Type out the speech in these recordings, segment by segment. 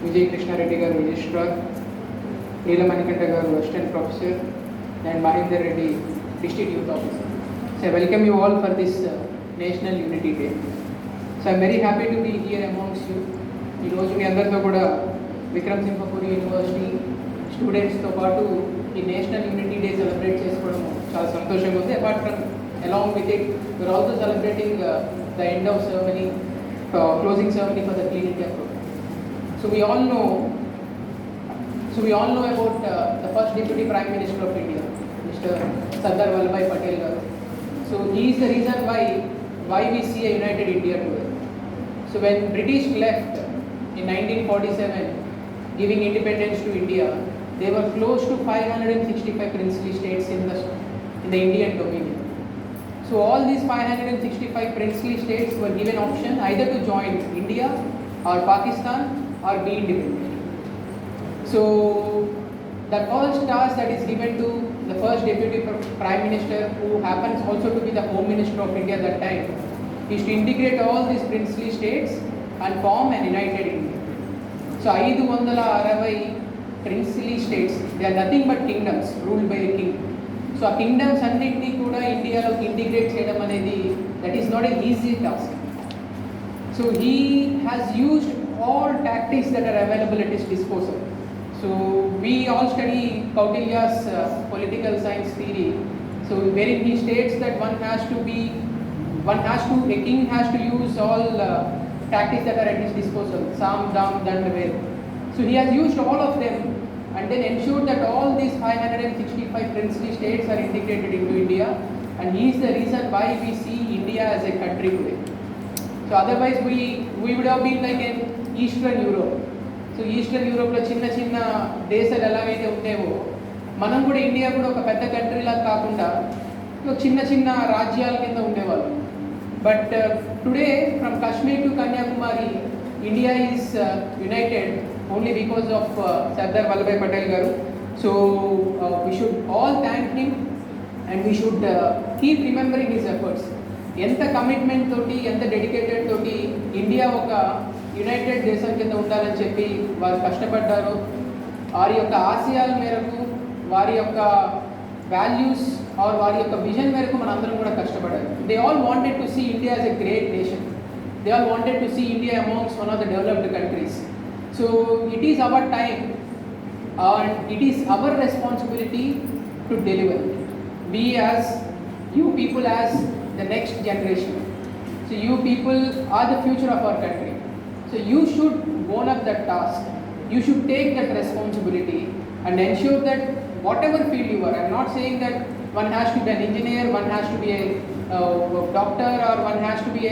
Vijay Krishna Reddy garu Registrar, Neela Manikanta garu Assistant Professor, and Mahinder Reddy District Youth Officer. So I welcome you all for this National Unity Day. So I am very happy to be here amongst you. ఈ రోజు మీ అందరితో కూడా Vikram Simhapuri university స్టూడెంట్స్తో పాటు ఈ national unity day celebrate చేసుకోవడం చాలా సంతోషంగా ఉంది. Apart from along with it we're also celebrating the end of ceremony, closing ceremony for the clean India program. So we all know about the first Deputy Prime Minister of India, Mr. Sardar Vallabhbhai Patel garu. So he is the reason why we see a united India today. So when British left in 1947, giving independence to India, there were close to 565 princely states in the Indian Dominion. So all these 565 princely states were given option either to join India or Pakistan or be independent. So the first task that is given to the first Deputy Prime Minister, who happens also to be the Home Minister of India at that time, is to integrate all these princely states and form an united India. So 560 princely states, they are nothing but kingdoms ruled by a king. So ఆ kingdoms అన్నింటినీ కూడా ఇండియాలోకి integrate చేయడం అనేది that is not a easy task. So he has used all tactics that are available at his disposal. So we all study Kautilya's political science theory. So wherein he states that a king has to use all tactics that are at his disposal, Sam, Dam, Dand, Ved. So he has used all of them and then ensured that all these 565 princely states are integrated into India, and he is the reason why we see India as a country today. So otherwise we would have been like in Eastern Europe. So eastern యూరోప్లో చిన్న చిన్న దేశాలు ఎలాగైతే ఉండేవో, మనం కూడా India కూడా ఒక పెద్ద కంట్రీలా కాకుండా చిన్న చిన్న రాజ్యాల కింద ఉండేవాళ్ళు. But today from Kashmir to Kanyakumari India is united only because of Sardar Vallabhbhai Patel garu. So we should all thank him and we should keep remembering his efforts. ఎంత కమిట్మెంట్ తోటి, ఎంత డెడికేటెడ్ తోటి ఇండియా ఒక యునైటెడ్ దేశం కింద ఉండాలని చెప్పి వారు కష్టపడ్డారు. వారి యొక్క ఆశయాల మేరకు, వారి యొక్క వాల్యూస్ ఆర్ వారి యొక్క విజన్ మేరకు మనందరం కూడా కష్టపడారు. They all wanted to see India as a great nation. They all wanted to see India amongst one of the developed countries. So it is our time and it is our responsibility to deliver. We as you people as the next generation. So you people are the future of our country. So you should own up that task. You should take that responsibility and ensure that whatever field you are, I am not saying that one has to be an engineer, one has to be a doctor, or one has to be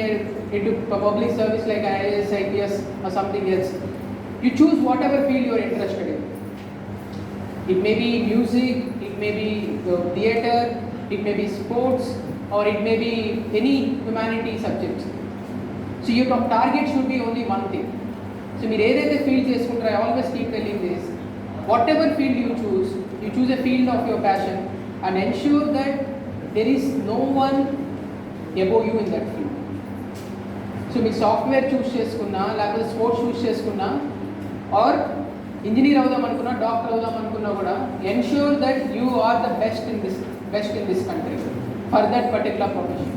into public service like IAS, IPS or something else. You choose whatever field you are interested in. It may be music, it may be theatre, it may be sports, or it may be any humanity subjects. So your target should be only one thing. So మీరు ఏదైతే field చేసుకుంటారో, I always keep telling this, whatever field you choose a field of your passion and ensure that there is no one above you in that field. So మీరు software చూస్ చేసుకున్నా, లేకపోతే sports చూస్ చేసుకున్నా, are engineer అవుదాం అనుకున్నా, doctor అవుదాం అనుకున్నా కూడా ensure that you are the best in this country for that particular profession.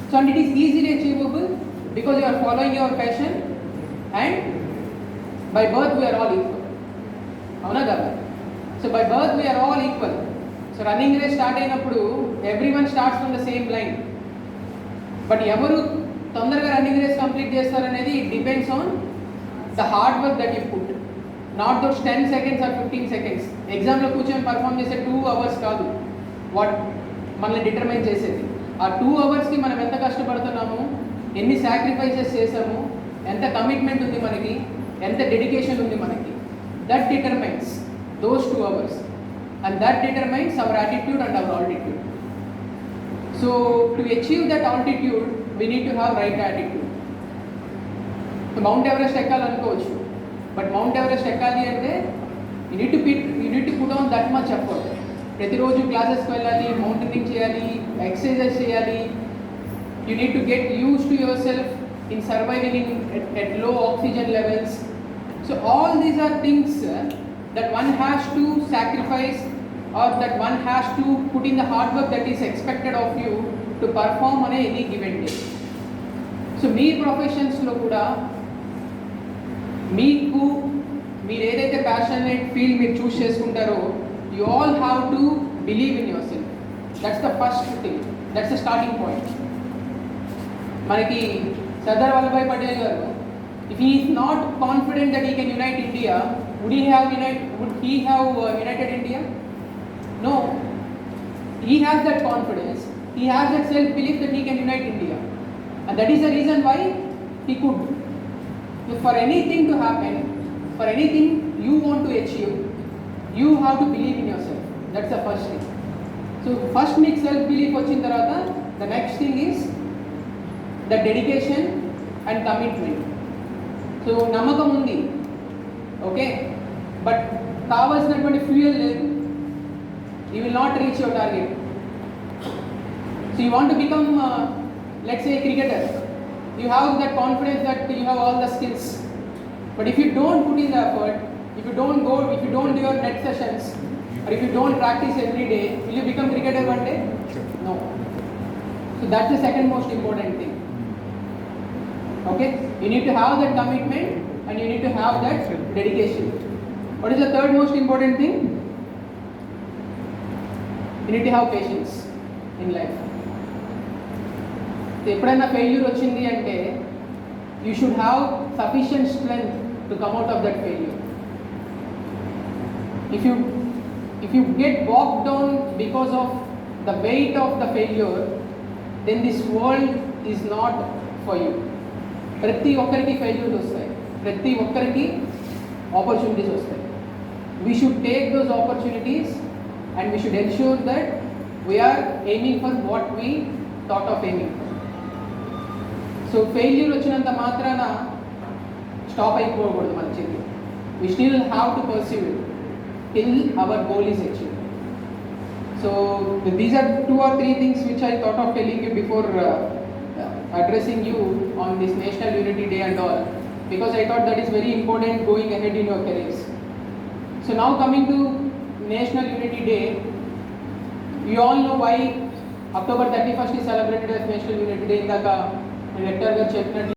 So and it is easily achievable because you are following your passion, and by birth we are all equal. అవునా కదా? So by birth we are all equal. So running race start అయినప్పుడు everyone starts from the same line. But ఎవరు తొందరగా running race complete చేస్తారనేది it depends on the hard work that you put. Not those 10 seconds or 15 seconds. ఎగ్జామ్లో కూర్చొని perform చేసే 2 hours కాదు what మనల్ని determine చేసేది. ఆ 2 hours మనం ఎంత కష్టపడుతున్నాము, ఎన్ని సాక్రిఫైసెస్ చేసాము, ఎంత కమిట్మెంట్ ఉంది మనకి, ఎంత డెడికేషన్ ఉంది మనకి, that determines those 2 hours and that determines our attitude and our altitude. So to achieve that altitude we need to have right attitude. So Mount Everest ఎక్కాలనుకోవచ్చు, బట్ మౌంట్ ఎవరెస్ట్ ఎక్కాలి అంటే you need to put on that much effort. ప్రతిరోజు క్లాసెస్కి వెళ్ళాలి, mountaineering చేయాలి, exercises చేయాలి. You need to get used to yourself in surviving at low oxygen levels. So all these are things that one has to sacrifice, or that one has to put in the hard work that is expected of you to perform on any given day. So మీ ప్రొఫెషన్స్లో కూడా మీకు మీరు ఏదైతే passionate field మీరు choose చేసుకుంటారో you all have to believe in yourself. That's the first thing, that's the starting point. మనకి సర్దార్ వల్లభాయ్ పటేల్ గారు, if he is not confident that he can unite India, would he have united India? No. He has that confidence, he has that self belief that he can unite India, and that is the reason why he could. If for anything to happen, for anything you want to achieve, you have to believe in yourself. That's the first thing. So first make self belief vachin tarvata, the next thing is the dedication and commitment. So నమ్మకం ఉంది, okay, but కావాల్సినటువంటి fuel లేదు, you will not reach your target. So you want to become let's A cricketer, you have that confidence that you have all the skills, but if you don't put in the effort, if you don't do your net sessions, or if you don't practice every day, will you become cricketer one day? No. So that's the second most important thing. Okay, you need to have that commitment and you need to have that dedication. What is the third most important thing? You need to have patience in life. ఎప్పుడైనా failure వచ్చింది అంటే you should have sufficient strength to come out of that failure. If you get bogged down because of the weight of the failure, then this world is not for you. ప్రతి ఒక్కరికి failures వస్తాయి, ప్రతి ఒక్కరికి opportunities వస్తాయి. We should take those opportunities and we should ensure that we're aiming for what we thought of aiming for. So failure వచ్చినంత మాత్రాన stop అయిపోకూడదు మన చేతి. We still have to perceive it till our goal is achieved. So these are 2 or 3 things which I thought of telling you before addressing you on this National Unity Day and all, because I thought that is very important going ahead in your careers. So now coming to National Unity Day, you all know why October 31st is celebrated as National Unity Day. Indaka Director garu cheppinattu